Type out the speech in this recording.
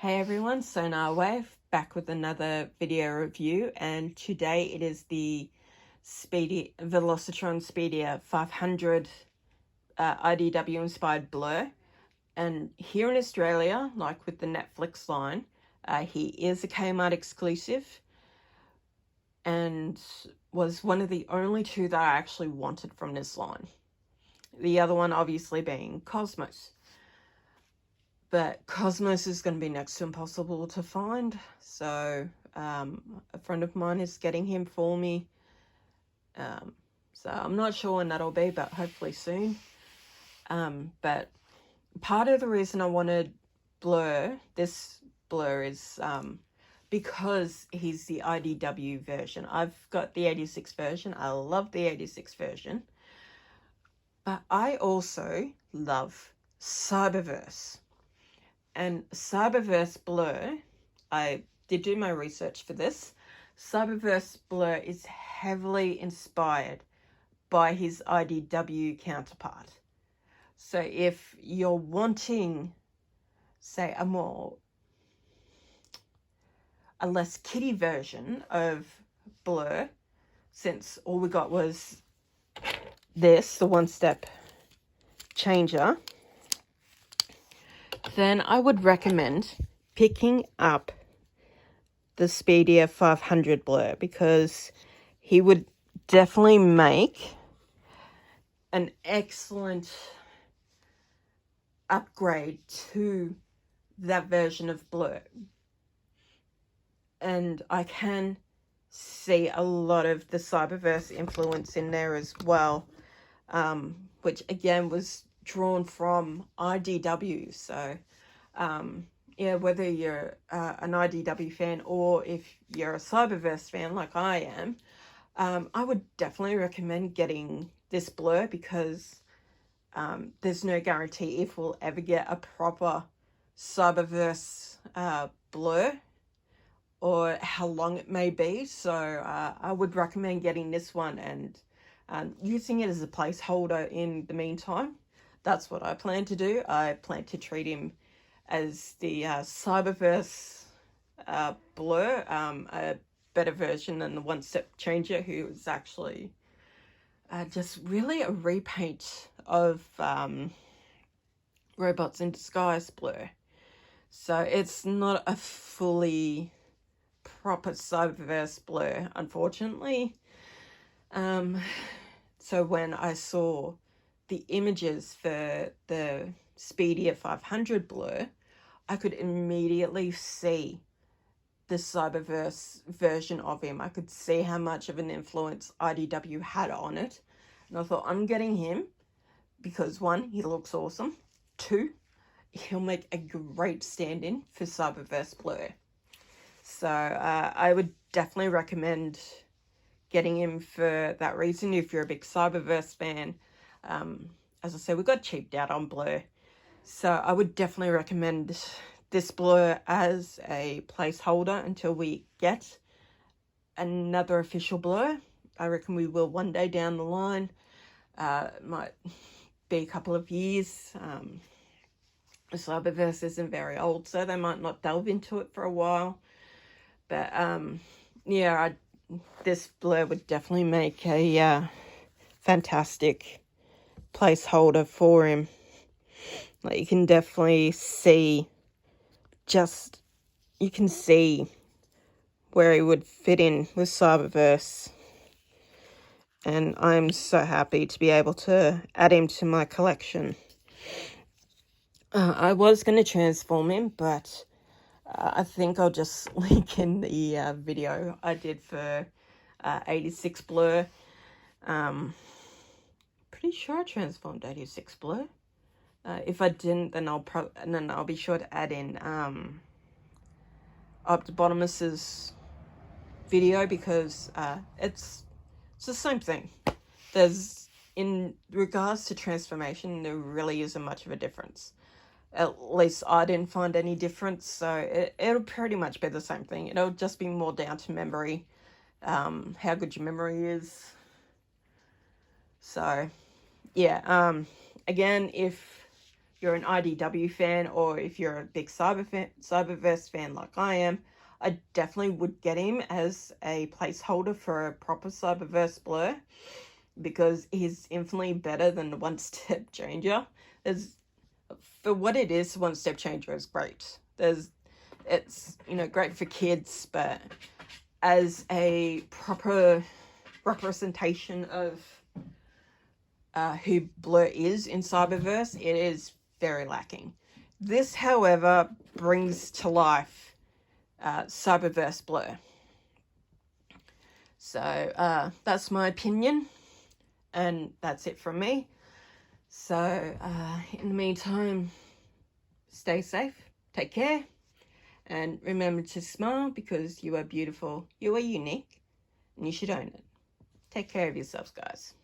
Hey everyone, Sonar Wave back with another video review, and today it is the Velocitron Speedia 500 IDW inspired Blurr. And here in Australia, like with the Netflix line, he is a Kmart exclusive and was one of the only two that I actually wanted from this line. The other one obviously being Cosmos. But Cosmos is going to be next to impossible to find. So a friend of mine is getting him for me. So I'm not sure when that'll be, but hopefully soon. But part of the reason I wanted this Blurr is because he's the IDW version. I've got the 86 version. I love the 86 version. But I also love Cyberverse. And Cyberverse Blurr, I did do my research for this. Cyberverse Blurr is heavily inspired by his IDW counterpart. So if you're wanting, say, a less kiddie version of Blurr, since all we got was this, the one-step changer, then I would recommend picking up the Speedia 500 Blurr, because he would definitely make an excellent upgrade to that version of Blurr. And I can see a lot of the Cyberverse influence in there as well, which again was drawn from IDW. So yeah, whether you're an IDW fan or if you're a Cyberverse fan like I am, I would definitely recommend getting this Blurr, because there's no guarantee if we'll ever get a proper Cyberverse Blurr, or how long it may be. So I would recommend getting this one and using it as a placeholder in the meantime. That's what I plan to do. I plan to treat him as the Cyberverse Blurr, a better version than the one-step changer, who is actually just really a repaint of Robots in Disguise Blurr. So it's not a fully proper Cyberverse Blurr, unfortunately. So when I saw the images for the Speedia 500 Blurr, I could immediately see the Cyberverse version of him. I could see how much of an influence IDW had on it. And I thought, I'm getting him because, one, he looks awesome. Two, he'll make a great stand-in for Cyberverse Blurr. So I would definitely recommend getting him for that reason if you're a big Cyberverse fan. As I said, we got cheaped out on Blurr. So I would definitely recommend this Blurr as a placeholder until we get another official Blurr. I reckon we will one day down the line. It might be a couple of years. The Cyberverse isn't very old, so they might not delve into it for a while. But yeah, this Blurr would definitely make a fantastic placeholder for him. Like, you can definitely see, you can see where he would fit in with Cyberverse. And I'm so happy to be able to add him to my collection. I was going to transform him, but I think I'll just link in the video I did for 86 Blurr. Pretty sure I transformed 86 Blurr. If I didn't, then I'll be sure to add in Optibotimus's video, because it's the same thing. In regards to transformation, there really isn't much of a difference. At least I didn't find any difference, so it'll pretty much be the same thing. It'll just be more down to memory, how good your memory is. So yeah, again, if you're an IDW fan, or if you're a big Cyberverse fan like I am, I definitely would get him as a placeholder for a proper Cyberverse Blurr, because he's infinitely better than the One Step Changer. For what it is, One Step Changer is great. It's, you know, great for kids, but as a proper representation of who Blurr is in Cyberverse, it is very lacking. This, however, brings to life Cyberverse Blurr. So that's my opinion, and that's it from me. So in the meantime, stay safe, take care, and remember to smile, because you are beautiful, you are unique, and you should own it. Take care of yourselves, guys.